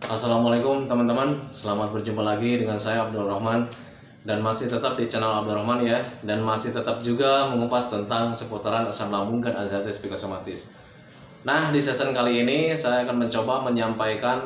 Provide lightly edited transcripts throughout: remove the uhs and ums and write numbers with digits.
Assalamualaikum teman-teman, selamat berjumpa lagi dengan saya Abdul Rahman. Dan masih tetap di channel Abdul Rahman ya. Dan masih tetap juga mengupas tentang seputaran asam lambung dan arthritis psikosomatis. Nah, di season kali ini saya akan mencoba menyampaikan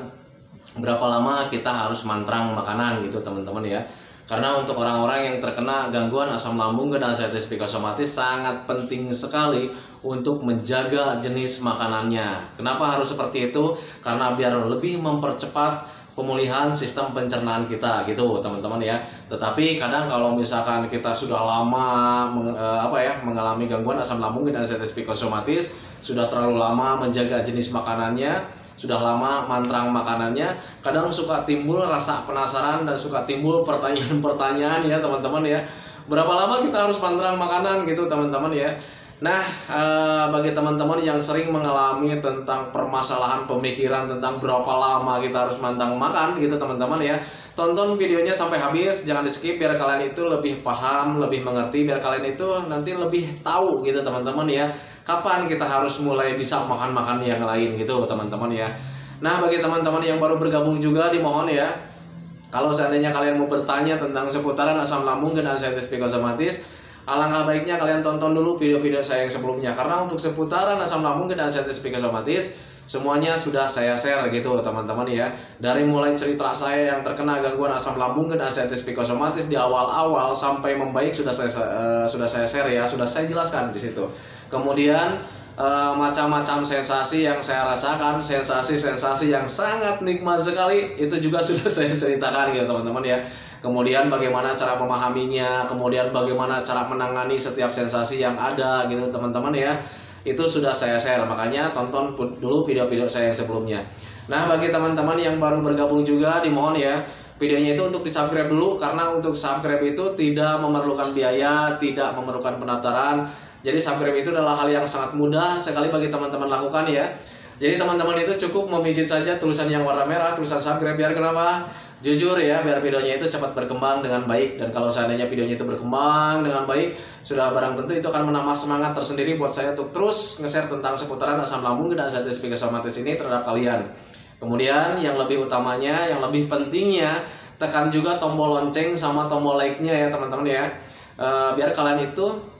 berapa lama kita harus mantrang makanan gitu teman-teman ya. Karena untuk orang-orang yang terkena gangguan asam lambung dan arthritis psikosomatis sangat penting sekali untuk menjaga jenis makanannya. Kenapa harus seperti itu? Karena biar lebih mempercepat pemulihan sistem pencernaan kita gitu teman-teman ya. Tetapi kadang kalau misalkan kita sudah lama mengalami gangguan asam lambung dan arthritis psikosomatis, sudah terlalu lama menjaga jenis makanannya, sudah lama mantrang makanannya, kadang suka timbul rasa penasaran dan suka timbul pertanyaan-pertanyaan ya teman-teman ya. Berapa lama kita harus mantrang makanan gitu teman-teman ya. Nah, bagi teman-teman yang sering mengalami tentang permasalahan pemikiran tentang berapa lama kita harus mantrang makan gitu teman-teman ya, tonton videonya sampai habis, jangan di skip biar kalian itu lebih paham, lebih mengerti, biar kalian itu nanti lebih tahu gitu teman-teman ya, kapan kita harus mulai bisa makan-makan yang lain gitu teman-teman ya. Nah, bagi teman-teman yang baru bergabung juga dimohon ya, kalau seandainya kalian mau bertanya tentang seputaran asam lambung dan arthritis psikosomatis, alangkah baiknya kalian tonton dulu video-video saya yang sebelumnya. Karena untuk seputaran asam lambung dan arthritis psikosomatis semuanya sudah saya share gitu teman-teman ya. Dari mulai cerita saya yang terkena gangguan asam lambung dan arthritis psikosomatis di awal-awal sampai membaik sudah saya share ya, sudah saya jelaskan di situ. Kemudian macam-macam sensasi yang saya rasakan, sensasi-sensasi yang sangat nikmat sekali, itu juga sudah saya ceritakan gitu teman-teman ya. Kemudian bagaimana cara memahaminya, kemudian bagaimana cara menangani setiap sensasi yang ada gitu teman-teman ya. Itu sudah saya share, makanya tonton dulu video-video saya yang sebelumnya. Nah, bagi teman-teman yang baru bergabung juga dimohon ya, videonya itu untuk di-subscribe dulu, karena untuk subscribe itu tidak memerlukan biaya, tidak memerlukan pendaftaran. Jadi subscribe itu adalah hal yang sangat mudah sekali bagi teman-teman lakukan ya. Jadi teman-teman itu cukup memijit saja tulisan yang warna merah, tulisan subscribe, biar kenapa? Jujur ya, biar videonya itu cepat berkembang dengan baik. Dan kalau seandainya videonya itu berkembang dengan baik, sudah barang tentu itu akan menambah semangat tersendiri buat saya untuk terus nge-share tentang seputaran asam lambung dan arthritis psikosomatis ini terhadap kalian. Kemudian yang lebih utamanya, yang lebih pentingnya, tekan juga tombol lonceng sama tombol like-nya ya teman-teman ya. Biar kalian itu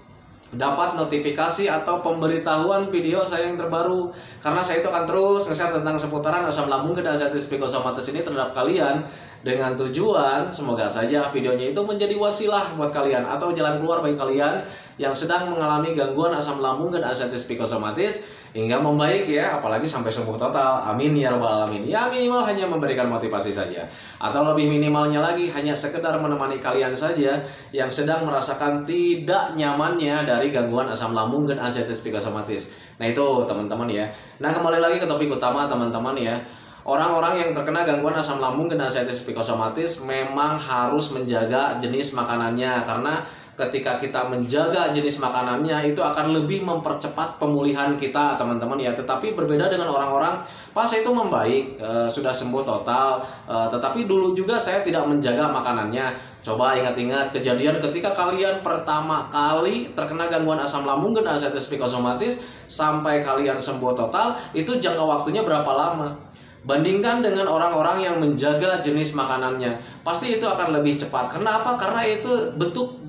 dapat notifikasi atau pemberitahuan video saya yang terbaru, karena saya itu akan terus nge-share tentang seputaran asam lambung dan arthritis psikosomatis ini terhadap kalian, dengan tujuan semoga saja videonya itu menjadi wasilah buat kalian atau jalan keluar bagi kalian yang sedang mengalami gangguan asam lambung dan arthritis psikosomatis hingga membaik ya, apalagi sampai sembuh total. Amin ya rabbal alamin. Ya minimal hanya memberikan motivasi saja, atau lebih minimalnya lagi hanya sekedar menemani kalian saja yang sedang merasakan tidak nyamannya dari gangguan asam lambung dan arthritis psikosomatis. Nah itu teman-teman ya. Nah, kembali lagi ke topik utama teman-teman ya. Orang-orang yang terkena gangguan asam lambung dan arthritis psikosomatis memang harus menjaga jenis makanannya, karena ketika kita menjaga jenis makanannya itu akan lebih mempercepat pemulihan kita teman-teman ya. Tetapi berbeda dengan orang-orang pas itu membaik, sudah sembuh total, tetapi dulu juga saya tidak menjaga makanannya. Coba ingat-ingat kejadian ketika kalian pertama kali terkena gangguan asam lambung dan arthritis psikosomatis sampai kalian sembuh total, itu jangka waktunya berapa lama? Bandingkan dengan orang-orang yang menjaga jenis makanannya, pasti itu akan lebih cepat. Kenapa? Karena itu bentuk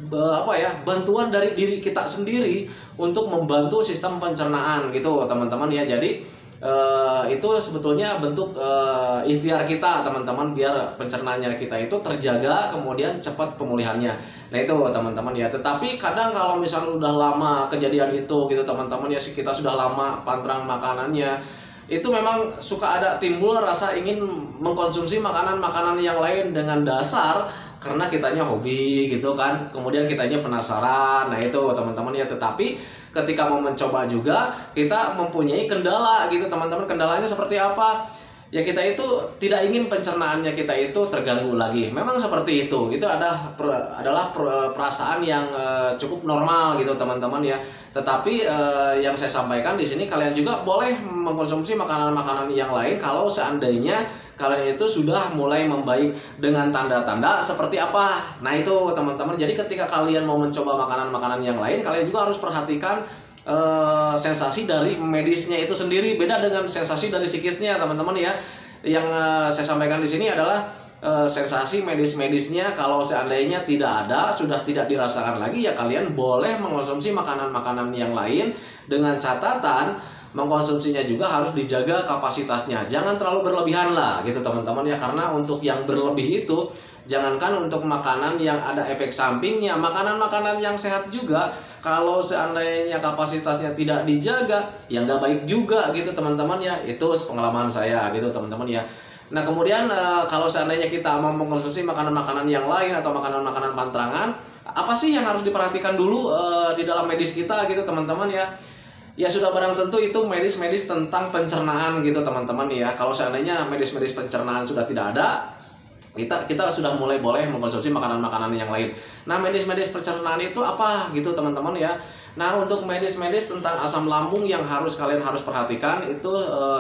bantuan dari diri kita sendiri untuk membantu sistem pencernaan gitu teman-teman ya. Jadi itu sebetulnya bentuk ikhtiar kita teman-teman, biar pencernaannya kita itu terjaga, kemudian cepat pemulihannya. Nah itu teman-teman ya. Tetapi kadang kalau misalnya udah lama kejadian itu gitu teman-teman ya, kita sudah lama pantrang makanannya, itu memang suka ada timbul rasa ingin mengkonsumsi makanan-makanan yang lain dengan dasar karena kitanya hobi gitu kan, kemudian kitanya penasaran. Nah itu teman-teman ya. Tetapi ketika mau mencoba juga kita mempunyai kendala gitu teman-teman. Kendalanya seperti apa? Ya kita itu tidak ingin pencernaannya kita itu terganggu lagi. Memang seperti itu. Itu adalah perasaan yang cukup normal gitu teman-teman ya. Tetapi yang saya sampaikan di sini, kalian juga boleh mengkonsumsi makanan-makanan yang lain kalau seandainya kalian itu sudah mulai membaik. Dengan tanda-tanda seperti apa? Nah itu teman-teman. Jadi ketika kalian mau mencoba makanan-makanan yang lain, kalian juga harus perhatikan sensasi dari medisnya itu sendiri. Beda dengan sensasi dari psikisnya teman-teman ya. yang saya sampaikan di sini adalah sensasi medis-medisnya kalau seandainya tidak ada, sudah tidak dirasakan lagi, ya kalian boleh mengkonsumsi makanan-makanan yang lain dengan catatan mengkonsumsinya juga harus dijaga kapasitasnya. Jangan terlalu berlebihan lah gitu teman-teman ya, karena untuk yang berlebih itu jangankan untuk makanan yang ada efek sampingnya, makanan-makanan yang sehat juga kalau seandainya kapasitasnya tidak dijaga ya nggak baik juga gitu teman-teman ya. Itu pengalaman saya gitu teman-teman ya. Nah kemudian kalau seandainya kita mau mengkonsumsi makanan-makanan yang lain atau makanan-makanan pantrangan, apa sih yang harus diperhatikan dulu di dalam medis kita gitu teman-teman ya. Ya sudah barang tentu itu medis-medis tentang pencernaan gitu teman-teman ya. Kalau seandainya medis-medis pencernaan sudah tidak ada, kita sudah mulai boleh mengkonsumsi makanan-makanan yang lain. Nah medis-medis pencernaan itu apa gitu teman-teman ya. Nah untuk medis-medis tentang asam lambung yang kalian harus perhatikan itu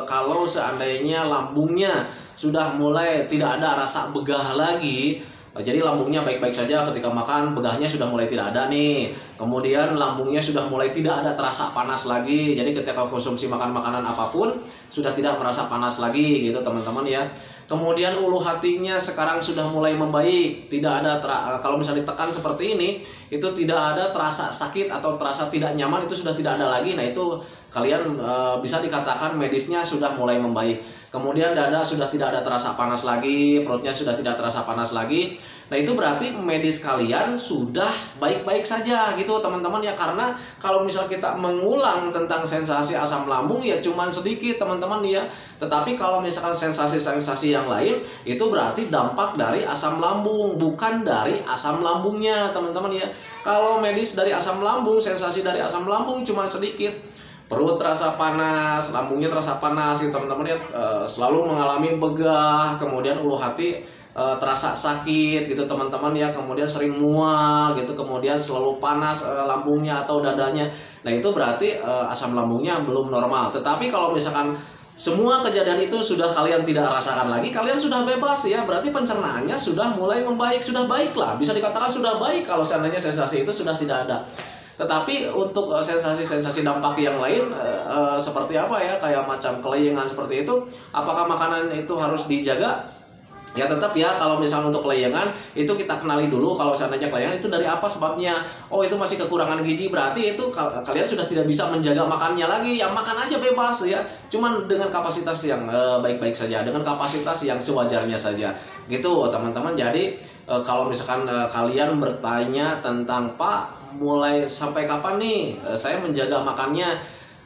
kalau seandainya lambungnya sudah mulai tidak ada rasa begah lagi, jadi lambungnya baik-baik saja ketika makan, begahnya sudah mulai tidak ada nih. Kemudian lambungnya sudah mulai tidak ada terasa panas lagi, jadi ketika konsumsi makanan apapun sudah tidak merasa panas lagi gitu teman-teman ya. Kemudian ulu hatinya sekarang sudah mulai membaik, tidak ada kalau misalnya ditekan seperti ini, itu tidak ada terasa sakit atau terasa tidak nyaman, itu sudah tidak ada lagi. Nah itu kalian bisa dikatakan medisnya sudah mulai membaik. Kemudian dada sudah tidak ada terasa panas lagi, perutnya sudah tidak terasa panas lagi. Nah itu berarti medis kalian sudah baik-baik saja gitu teman-teman ya. Karena kalau misal kita mengulang tentang sensasi asam lambung ya cuman sedikit teman-teman ya. Tetapi kalau misalkan sensasi-sensasi yang lain itu berarti dampak dari asam lambung, bukan dari asam lambungnya teman-teman ya. Kalau medis dari asam lambung, sensasi dari asam lambung cuman sedikit. Perut terasa panas, lambungnya terasa panas gitu teman-teman ya, selalu mengalami begah, kemudian ulu hati terasa sakit gitu teman-teman ya, kemudian sering mual gitu, kemudian selalu panas lambungnya atau dadanya. Nah itu berarti asam lambungnya belum normal. Tetapi kalau misalkan semua kejadian itu sudah kalian tidak rasakan lagi, kalian sudah bebas ya, berarti pencernaannya sudah mulai membaik, sudah baik lah, bisa dikatakan sudah baik kalau seandainya sensasi itu sudah tidak ada. Tetapi untuk sensasi-sensasi dampak yang lain seperti apa ya, kayak macam kelayangan seperti itu, apakah makanan itu harus dijaga? Ya tetap ya, kalau misalnya untuk kelayangan itu kita kenali dulu kalau seandainya kelayangan itu dari apa sebabnya. Oh itu masih kekurangan gizi, berarti itu kalian sudah tidak bisa menjaga makannya lagi, ya makan aja bebas ya, cuman dengan kapasitas yang baik-baik saja, dengan kapasitas yang sewajarnya saja gitu teman-teman. Jadi kalau misalkan kalian bertanya tentang Pak mulai sampai kapan nih saya menjaga makannya,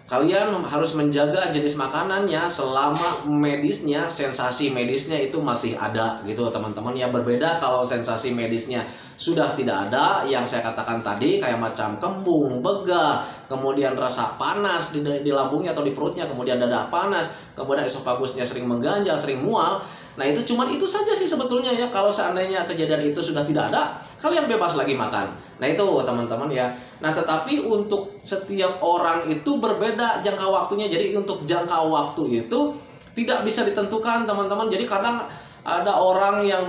kalian harus menjaga jenis makanannya selama medisnya, sensasi medisnya itu masih ada gitu teman-teman ya. Berbeda kalau sensasi medisnya sudah tidak ada, yang saya katakan tadi kayak macam kembung, begah, kemudian rasa panas di lambungnya atau di perutnya, kemudian dada panas, kemudian esofagusnya sering mengganjal, sering mual. Nah itu cuman itu saja sih sebetulnya ya. Kalau seandainya kejadian itu sudah tidak ada, kalian bebas lagi makan. Nah itu teman-teman ya. Nah tetapi untuk setiap orang itu berbeda jangka waktunya. Jadi untuk jangka waktu itu tidak bisa ditentukan teman-teman. Jadi kadang ada orang yang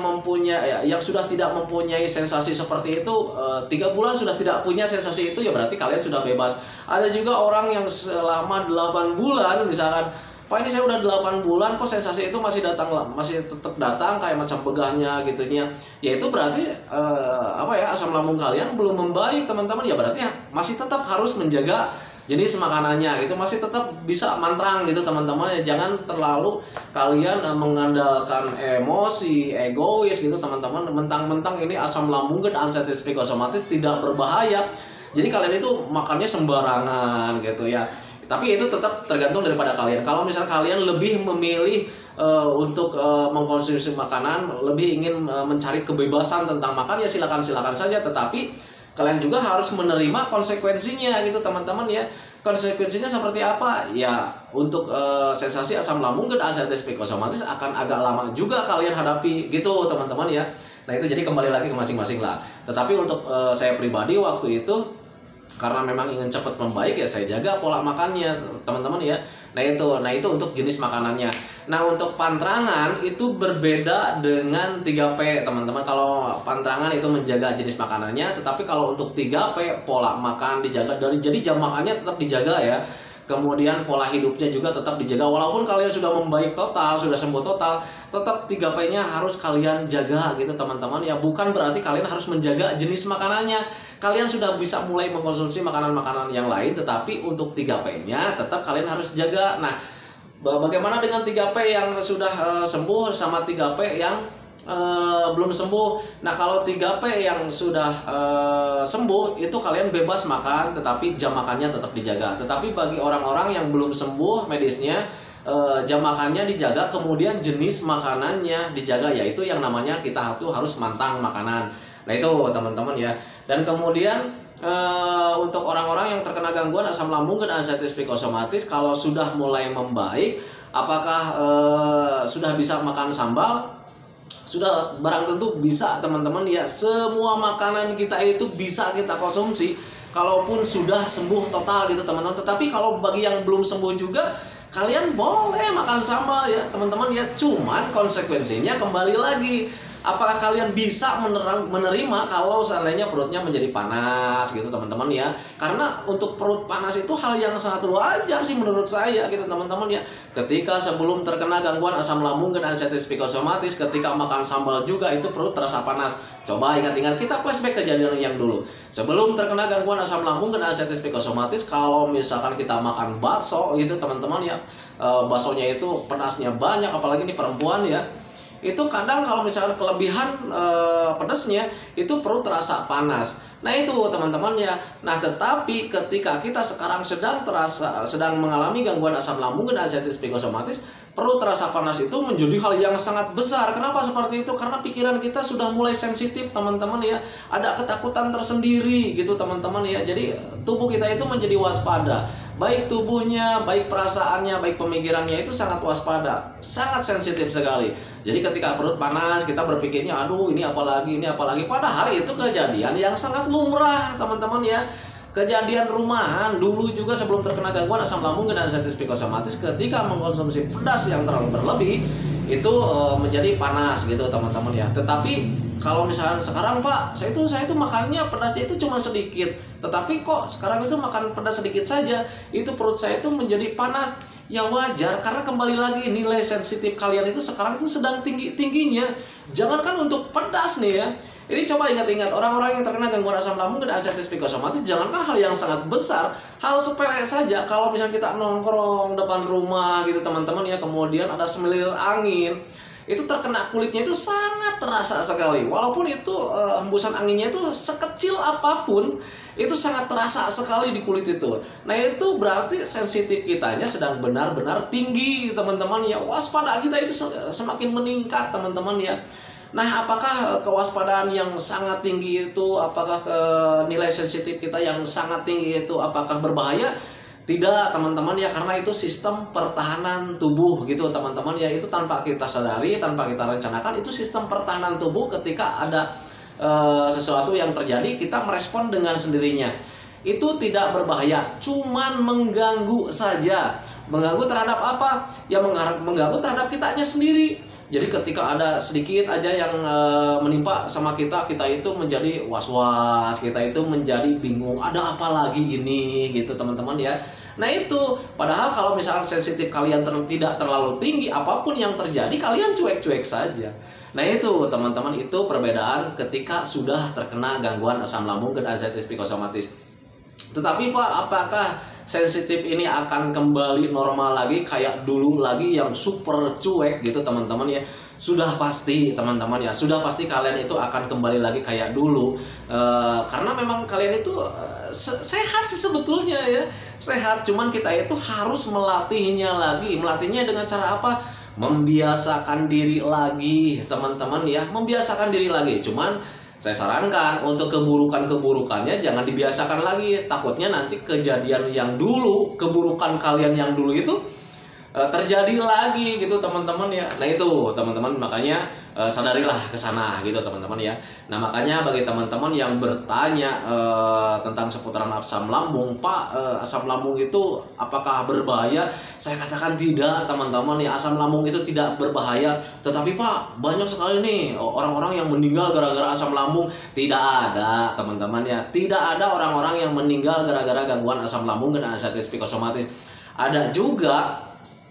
yang sudah tidak mempunyai sensasi seperti itu 3 bulan sudah tidak punya sensasi itu, ya berarti kalian sudah bebas. Ada juga orang yang selama 8 bulan misalkan, Pak ini saya udah 8 bulan kok sensasi itu masih tetap datang kayak macam begahnya gitunya. Ya itu berarti asam lambung kalian belum membaik teman-teman. Ya berarti masih tetap harus menjaga jenis makanannya, itu masih tetap bisa mantrang gitu teman-teman. Ya jangan terlalu kalian mengandalkan emosi, egois gitu teman-teman. Mentang-mentang ini asam lambung dan ansetis psikosomatis tidak berbahaya, jadi kalian itu makannya sembarangan gitu ya. Tapi itu tetap tergantung daripada kalian. Kalau misal kalian lebih memilih untuk mengkonsumsi makanan, lebih ingin mencari kebebasan tentang makan, ya silakan saja. Tetapi kalian juga harus menerima konsekuensinya gitu teman-teman ya. Konsekuensinya seperti apa? Ya untuk sensasi asam lambung dan ansetis psikosomatis akan agak lama juga kalian hadapi gitu teman-teman ya. Nah itu jadi kembali lagi ke masing-masing lah. Tetapi untuk saya pribadi waktu itu, karena memang ingin cepat membaik, ya saya jaga pola makannya teman-teman ya. Nah itu untuk jenis makanannya. Nah untuk pantrangan itu berbeda dengan 3P teman-teman. Kalau pantrangan itu menjaga jenis makanannya, tetapi kalau untuk 3P pola makan dijaga, jadi jam makannya tetap dijaga ya. kemudian pola hidupnya juga tetap dijaga. Walaupun kalian sudah membaik total, sudah sembuh total, tetap 3P-nya harus kalian jaga gitu teman-teman ya. Bukan berarti kalian harus menjaga jenis makanannya. Kalian sudah bisa mulai mengkonsumsi makanan-makanan yang lain, tetapi untuk 3P-nya tetap kalian harus jaga. Nah, bagaimana dengan 3P yang sudah sembuh sama 3P yang belum sembuh? Nah, kalau 3P yang sudah sembuh itu kalian bebas makan, tetapi jam makannya tetap dijaga. Tetapi bagi orang-orang yang belum sembuh medisnya, jam makannya dijaga, kemudian jenis makanannya dijaga, yaitu yang namanya kita tuh harus mantang makanan. Nah itu teman-teman ya. Dan kemudian untuk orang-orang yang terkena gangguan asam lambung dan anxiety psikosomatis, kalau sudah mulai membaik, apakah sudah bisa makan sambal? Sudah barang tentu bisa teman-teman ya. Semua makanan kita itu bisa kita konsumsi kalaupun sudah sembuh total gitu teman-teman. Tetapi kalau bagi yang belum sembuh juga, kalian boleh makan sambal ya teman-teman ya. Cuman konsekuensinya kembali lagi, apakah kalian bisa menerima kalau seandainya perutnya menjadi panas gitu teman-teman ya. Karena untuk perut panas itu hal yang sangat wajar sih menurut saya gitu teman-teman ya. Ketika sebelum terkena gangguan asam lambung dan anxiety psikosomatis, ketika makan sambal juga itu perut terasa panas. Coba ingat-ingat, kita flashback kejadian yang dulu. Sebelum terkena gangguan asam lambung dan anxiety psikosomatis, kalau misalkan kita makan bakso gitu teman-teman ya, baksonya itu pedasnya banyak, apalagi ini perempuan ya. Itu kadang kalau misalkan kelebihan pedasnya itu perut terasa panas. Nah itu teman-teman ya. Nah tetapi ketika kita sekarang sedang mengalami gangguan asam lambung dan anxiety psikosomatis, perut terasa panas itu menjadi hal yang sangat besar. Kenapa seperti itu? Karena pikiran kita sudah mulai sensitif teman-teman ya. Ada ketakutan tersendiri gitu teman-teman ya. Jadi tubuh kita itu menjadi waspada. Baik tubuhnya, baik perasaannya, baik pemikirannya itu sangat waspada, sangat sensitif sekali. Jadi ketika perut panas, kita berpikirnya, aduh ini apalagi. Padahal itu kejadian yang sangat lumrah teman-teman ya. Kejadian rumahan dulu juga sebelum terkena gangguan asam lambung dan anxiety psikosomatis, ketika mengkonsumsi pedas yang terlalu berlebih itu menjadi panas gitu teman-teman ya. Tetapi kalau misalnya sekarang Pak, saya itu makannya pedasnya itu cuma sedikit, tetapi kok sekarang itu makan pedas sedikit saja, itu perut saya itu menjadi panas. Ya wajar, karena kembali lagi nilai sensitif kalian itu sekarang itu sedang tinggi-tingginya. Jangankan untuk pedas nih ya. Ini coba ingat-ingat, orang-orang yang terkena gangguan asam lambung dan anxiety psikosomatis, jangankan hal yang sangat besar, hal sepele saja. Kalau misalnya kita nongkrong depan rumah gitu teman-teman ya, kemudian ada semilir angin, itu terkena kulitnya itu sangat terasa sekali. Walaupun itu hembusan anginnya itu sekecil apapun, itu sangat terasa sekali di kulit itu. Nah itu berarti sensitif kitanya sedang benar-benar tinggi teman-teman ya. Waspada kita itu semakin meningkat teman-teman ya. Nah apakah kewaspadaan yang sangat tinggi itu, apakah nilai sensitif kita yang sangat tinggi itu apakah berbahaya? Tidak teman-teman ya, karena itu sistem pertahanan tubuh gitu teman-teman ya. Itu tanpa kita sadari, tanpa kita rencanakan, itu sistem pertahanan tubuh. Ketika ada sesuatu yang terjadi, kita merespon dengan sendirinya. Itu tidak berbahaya, cuman mengganggu saja. Mengganggu terhadap apa? Ya mengganggu terhadap kitanya sendiri. Jadi ketika ada sedikit aja yang menimpa sama kita itu menjadi was-was, kita itu menjadi bingung, ada apa lagi ini gitu teman-teman ya. Nah itu, padahal kalau misalnya sensitif kalian tidak terlalu tinggi, apapun yang terjadi kalian cuek-cuek saja. Nah itu teman-teman, itu perbedaan ketika sudah terkena gangguan asam lambung dan anxiety psikosomatis. Tetapi Pak, apakah sensitif ini akan kembali normal lagi kayak dulu lagi yang super cuek gitu teman-teman ya? Sudah pasti teman-teman ya, sudah pasti kalian itu akan kembali lagi kayak dulu. Karena memang kalian itu sehat sih sebetulnya ya, sehat. Cuman kita itu harus melatihnya lagi. Melatihnya dengan cara apa? Membiasakan diri lagi teman-teman ya, membiasakan diri lagi. Cuman saya sarankan untuk keburukannya jangan dibiasakan lagi. Takutnya nanti kejadian yang dulu, keburukan kalian yang dulu itu terjadi lagi gitu teman-teman ya. Nah itu teman-teman, makanya sadarilah ke sana gitu teman-teman ya. Nah makanya bagi teman-teman yang bertanya tentang seputaran asam lambung, Pak, asam lambung itu apakah berbahaya? Saya katakan tidak teman-teman ya, asam lambung itu tidak berbahaya. Tetapi Pak, banyak sekali nih orang-orang yang meninggal gara-gara asam lambung. Tidak ada teman-teman ya, tidak ada orang-orang yang meninggal gara-gara gangguan asam lambung dan anxiety psikosomatis. Ada juga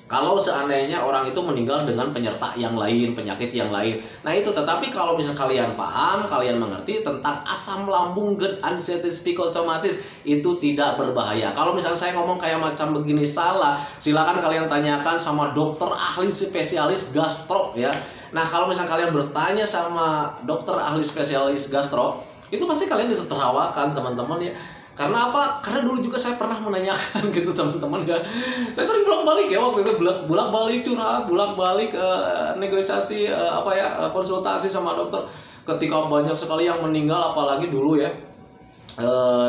kalau seandainya orang itu meninggal dengan penyerta yang lain, penyakit yang lain. Nah itu, tetapi kalau misalnya kalian paham, kalian mengerti tentang asam lambung GERD anxieties psikosomatis, itu tidak berbahaya. Kalau misalnya saya ngomong kayak macam begini salah, silakan kalian tanyakan sama dokter ahli spesialis gastro ya. Nah kalau misalnya kalian bertanya sama dokter ahli spesialis gastro, itu pasti kalian ditertawakan teman-teman ya. Karena apa? Karena dulu juga saya pernah menanyakan gitu teman-teman ya. Saya sering bolak-balik ya waktu itu, bolak-balik curhat, bolak-balik negosiasi konsultasi sama dokter. Ketika banyak sekali yang meninggal, apalagi dulu ya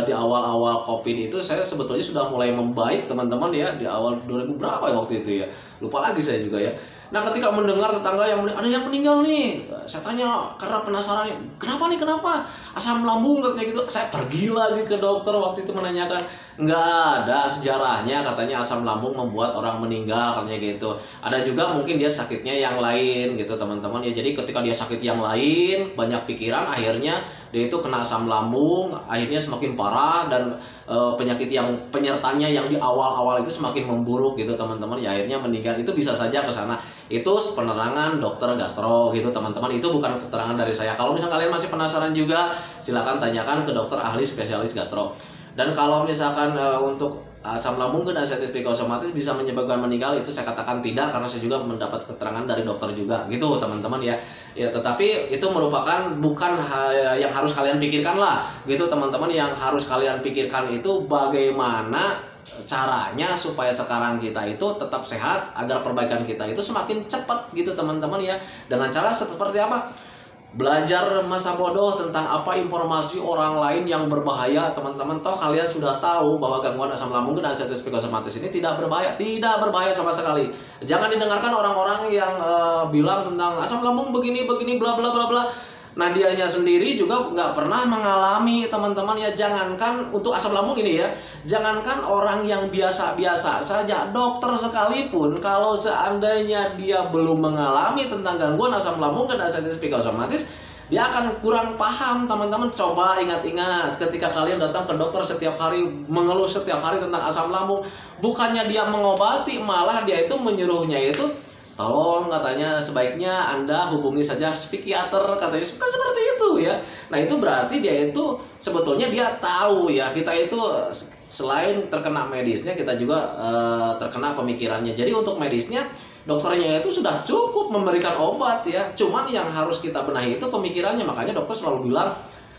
di awal-awal COVID itu, saya sebetulnya sudah mulai membaik teman-teman ya, di awal 2000 berapa ya waktu itu ya, lupa lagi saya juga ya. Nah ketika mendengar tetangga yang ada yang meninggal nih, saya tanya karena penasaran, kenapa asam lambung katanya gitu. Saya pergi lagi ke dokter waktu itu menanyakan, nggak ada sejarahnya katanya asam lambung membuat orang meninggal katanya gitu. Ada juga mungkin dia sakitnya yang lain gitu teman-teman ya. Jadi ketika dia sakit yang lain, banyak pikiran, akhirnya dia itu kena asam lambung, akhirnya semakin parah, dan penyakit yang penyertanya yang di awal-awal itu semakin memburuk gitu teman-teman ya, akhirnya meninggal. Itu bisa saja ke sana. Itu penerangan dokter gastro gitu teman-teman, itu bukan keterangan dari saya. Kalau misalnya kalian masih penasaran juga, silakan tanyakan ke dokter ahli spesialis gastro. Dan kalau misalkan untuk asam lambung dan anxieties psikosomatis bisa menyebabkan meninggal, itu saya katakan tidak, karena saya juga mendapat keterangan dari dokter juga gitu teman-teman ya. Ya tetapi itu merupakan bukan yang harus kalian pikirkan lah gitu teman-teman. Yang harus kalian pikirkan itu bagaimana caranya supaya sekarang kita itu tetap sehat, agar perbaikan kita itu semakin cepat gitu teman-teman ya. Dengan cara seperti apa? Belajar masa bodoh tentang apa informasi orang lain yang berbahaya teman-teman. Toh kalian sudah tahu bahwa gangguan asam lambung dan anxieties psikosomatis ini tidak berbahaya sama sekali. Jangan didengarkan orang-orang yang bilang tentang asam lambung begini bla bla bla bla. Nah dianya sendiri juga nggak pernah mengalami teman-teman ya. Jangankan untuk asam lambung ini ya, jangankan orang yang biasa-biasa saja, dokter sekalipun kalau seandainya dia belum mengalami tentang gangguan asam lambung dan anxieties psikosomatis, dia akan kurang paham teman-teman. Coba ingat-ingat ketika kalian datang ke dokter setiap hari, mengeluh setiap hari tentang asam lambung, bukannya dia mengobati, malah dia itu menyuruhnya itu, tolong katanya sebaiknya Anda hubungi saja psikiater katanya, kan seperti itu ya. Nah itu berarti dia itu sebetulnya dia tahu ya, kita itu selain terkena medisnya, kita juga terkena pemikirannya. Jadi untuk medisnya, dokternya itu sudah cukup memberikan obat ya, cuman yang harus kita benahi itu pemikirannya. Makanya dokter selalu bilang,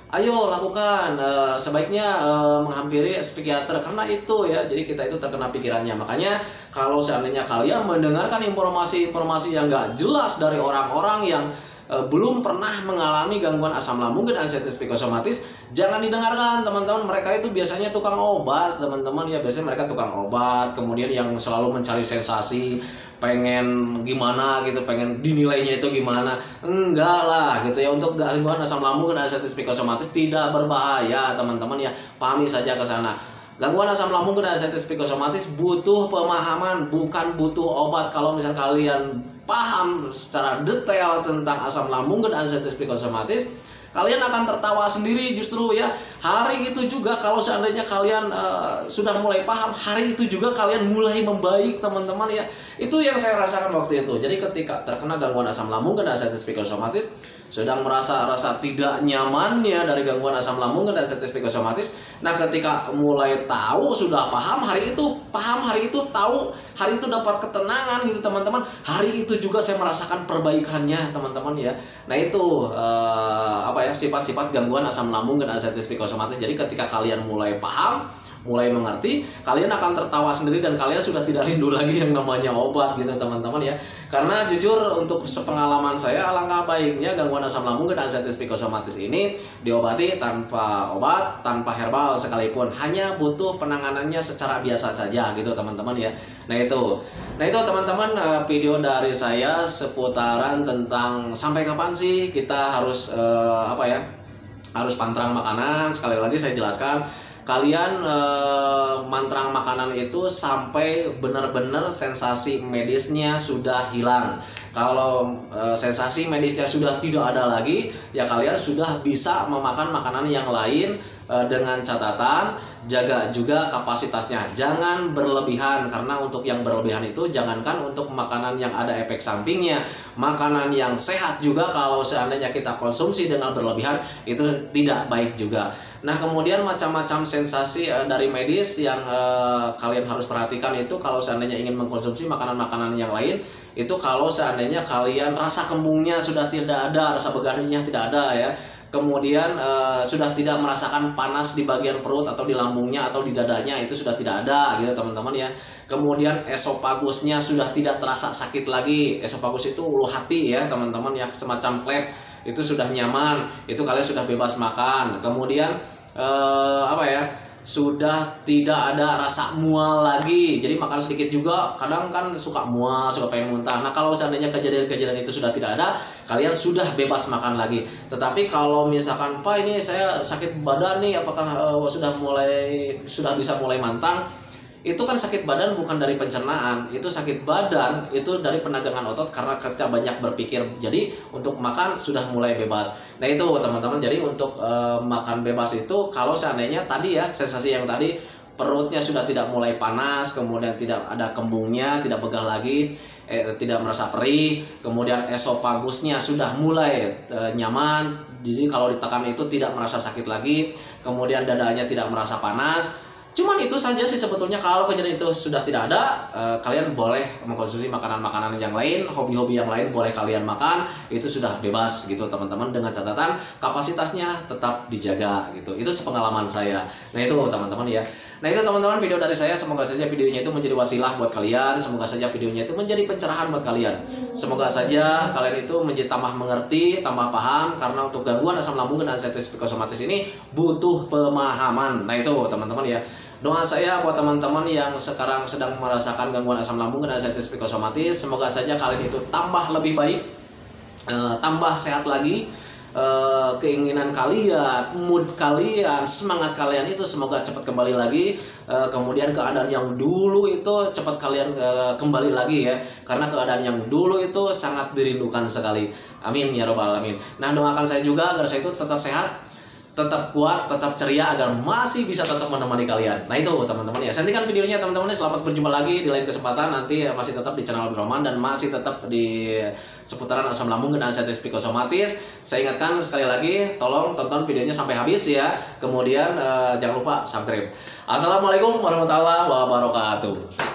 ayo lakukan, sebaiknya menghampiri psikiater, karena itu ya, jadi kita itu terkena pikirannya. Makanya kalau seandainya kalian mendengarkan informasi-informasi yang gak jelas dari orang-orang yang belum pernah mengalami gangguan asam lambung dan anxieties psikosomatis, jangan didengarkan teman-teman. Mereka itu biasanya tukang obat teman-teman ya, biasanya mereka tukang obat, kemudian yang selalu mencari sensasi, pengen gimana gitu, pengen dinilainya itu gimana. Enggak lah gitu ya. Untuk gangguan asam lambung dan anxieties psikosomatis tidak berbahaya teman-teman ya, pahami saja ke sana. Gangguan asam lambung dan anxieties psikosomatis butuh pemahaman, bukan butuh obat. Kalau misalnya kalian paham secara detail tentang asam lambung dan anxieties psikosomatis, kalian akan tertawa sendiri justru ya. Hari itu juga kalau seandainya kalian sudah mulai paham, hari itu juga kalian mulai membaik teman-teman ya. Itu yang saya rasakan waktu itu. Jadi ketika terkena gangguan asam lambung dan anxieties psikosomatis, sedang merasa tidak nyamannya dari gangguan asam lambung dan anxieties psikosomatis. Nah ketika mulai tahu, sudah paham, hari itu tahu, hari itu dapat ketenangan gitu teman-teman. Hari itu juga saya merasakan perbaikannya teman-teman ya. Nah itu sifat-sifat gangguan asam lambung dan anxieties psikosomatis. Jadi ketika kalian mulai paham, mulai mengerti, kalian akan tertawa sendiri dan kalian sudah tidak rindu lagi yang namanya obat gitu teman-teman ya. Karena jujur untuk sepengalaman saya, alangkah baiknya gangguan asam lambung dan anxieties psikosomatis ini diobati tanpa obat, tanpa herbal sekalipun, hanya butuh penanganannya secara biasa saja gitu teman-teman ya. Nah itu teman-teman, video dari saya seputaran tentang sampai kapan sih kita harus harus pantrang makanan. Sekali lagi saya jelaskan, kalian mantrang makanan itu sampai benar-benar sensasi medisnya sudah hilang. Kalau sensasi medisnya sudah tidak ada lagi, ya kalian sudah bisa memakan makanan yang lain, dengan catatan jaga juga kapasitasnya, jangan berlebihan, karena untuk yang berlebihan itu jangankan untuk makanan yang ada efek sampingnya, makanan yang sehat juga kalau seandainya kita konsumsi dengan berlebihan itu tidak baik juga. Nah, kemudian macam-macam sensasi dari medis yang kalian harus perhatikan itu kalau seandainya ingin mengkonsumsi makanan-makanan yang lain, itu kalau seandainya kalian rasa kembungnya sudah tidak ada, rasa begahnya tidak ada ya. Kemudian sudah tidak merasakan panas di bagian perut atau di lambungnya atau di dadanya, itu sudah tidak ada gitu teman-teman ya. Kemudian esopagusnya sudah tidak terasa sakit lagi. Esofagus itu ulu hati ya teman-teman ya, semacam klep. Itu sudah nyaman, itu kalian sudah bebas makan. Kemudian sudah tidak ada rasa mual lagi, jadi makan sedikit juga kadang kan suka mual, suka pengen muntah. Nah, kalau seandainya kejadian-kejadian itu sudah tidak ada, kalian sudah bebas makan lagi. Tetapi kalau misalkan Pak, ini saya sakit badan nih, apakah sudah bisa mulai mantang? Itu kan sakit badan bukan dari pencernaan, itu sakit badan itu dari penagangan otot karena kita banyak berpikir. Jadi untuk makan sudah mulai bebas. Nah itu teman-teman, jadi untuk makan bebas itu kalau seandainya tadi ya, sensasi yang tadi, perutnya sudah tidak mulai panas, kemudian tidak ada kembungnya, tidak begah lagi, tidak merasa perih, kemudian esopagusnya sudah mulai nyaman, jadi kalau ditekan itu tidak merasa sakit lagi, kemudian dadanya tidak merasa panas. Cuman itu saja sih sebetulnya. Kalau kejadian itu sudah tidak ada, kalian boleh mengkonsumsi makanan-makanan yang lain, hobi-hobi yang lain boleh kalian makan, itu sudah bebas gitu teman-teman, dengan catatan kapasitasnya tetap dijaga gitu. Itu sepengalaman saya. Nah itu teman-teman ya. Nah itu teman-teman video dari saya, semoga saja videonya itu menjadi wasilah buat kalian, semoga saja videonya itu menjadi pencerahan buat kalian. Semoga saja kalian itu menjadi tambah mengerti, tambah paham, karena untuk gangguan asam lambung dan anxiety psikosomatis ini butuh pemahaman. Nah itu teman-teman ya. Doa saya buat teman-teman yang sekarang sedang merasakan gangguan asam lambung dan anxiety psikosomatis, semoga saja kalian itu tambah lebih baik, tambah sehat lagi, keinginan kalian, mood kalian, semangat kalian itu semoga cepat kembali lagi, kemudian keadaan yang dulu itu cepat kalian kembali lagi ya, karena keadaan yang dulu itu sangat dirindukan sekali. Amin ya robbal alamin. Nah doakan saya juga agar saya itu tetap sehat, tetap kuat, tetap ceria, agar masih bisa tetap menemani kalian. Nah itu teman-teman ya. Nantikan videonya teman-teman. Selamat berjumpa lagi di lain kesempatan. Nanti masih tetap di channel Abdurrahman dan masih tetap di seputaran asam lambung dan anxiety psikosomatis. Saya ingatkan sekali lagi, tolong tonton videonya sampai habis ya. Kemudian jangan lupa subscribe. Assalamualaikum warahmatullahi wabarakatuh.